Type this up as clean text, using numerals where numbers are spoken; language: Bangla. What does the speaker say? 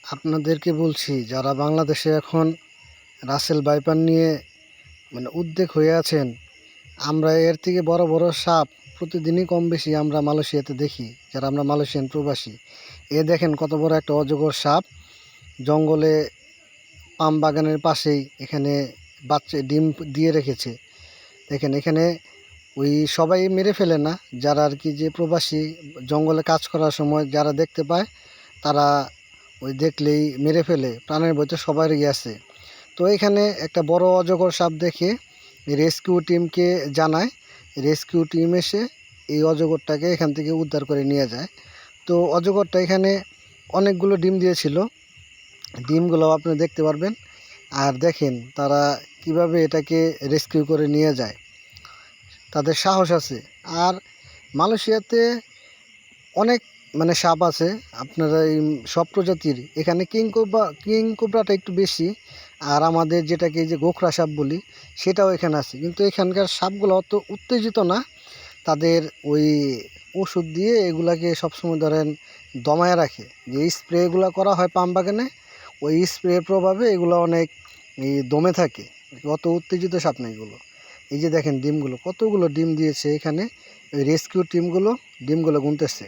আপনাদেরকে বলছি, যারা বাংলাদেশে এখন রাসেল ভাইপার নিয়ে উদ্বেগ হয়ে আছেন, আমরা এর থেকে বড় বড় সাপ প্রতিদিনই কম বেশি আমরা মালয়েশিয়াতে দেখি, যারা আমরা মালয়েশিয়ান প্রবাসী। দেখেন কত বড় একটা অজগর সাপ, জঙ্গলে পাম বাগানের পাশেই এখানে বাচ্চা ডিম দিয়ে রেখেছে। দেখেন এখানে ওই সবাই মেরে ফেলে না, যারা আর কি যে প্রবাসী জঙ্গলে কাজ করার সময় যারা দেখতে পায় তারা ওই দেখলেই মেরে ফেলে, প্রাণের ভয়তে সবারই আছে। তো এখানে একটা বড় অজগর সাপ দেখে রেস্কিউ টিমকে জানায়। রেস্কিউ টিম এসে এই অজগরটাকে এখান থেকে উদ্ধার করে নিয়ে যায়। তো অজগরটা এখানে অনেকগুলো ডিম দিয়েছিল, ডিমগুলো আপনি দেখতে পারবেন। আর দেখেন তারা কিভাবে এটাকে রেস্কিউ করে নিয়ে যায়, তাদের সাহস আছে। আর মালয়েশিয়াতে অনেক সাপ আছে, আপনারা এই সব প্রজাতির। এখানে কিং কোবরাটা একটু বেশি, আর আমাদের যেটাকে যে গোখরা সাপ বলি সেটাও এখানে আছে। কিন্তু এখানকার সাপগুলো অত উত্তেজিত না, তাদের ওই ওষুধ দিয়ে এগুলাকে সবসময় ধরেন দমায় রাখে। যে স্প্রেগুলো করা হয় পাম বাগানে, ওই স্প্রের প্রভাবে এগুলো অনেক দমে থাকে, অত উত্তেজিত সাপ না এগুলো। এই যে দেখেন ডিমগুলো, কতগুলো ডিম দিয়েছে এখানে। ওই রেস্কিউ টিমগুলো ডিমগুলো গুনতেছে।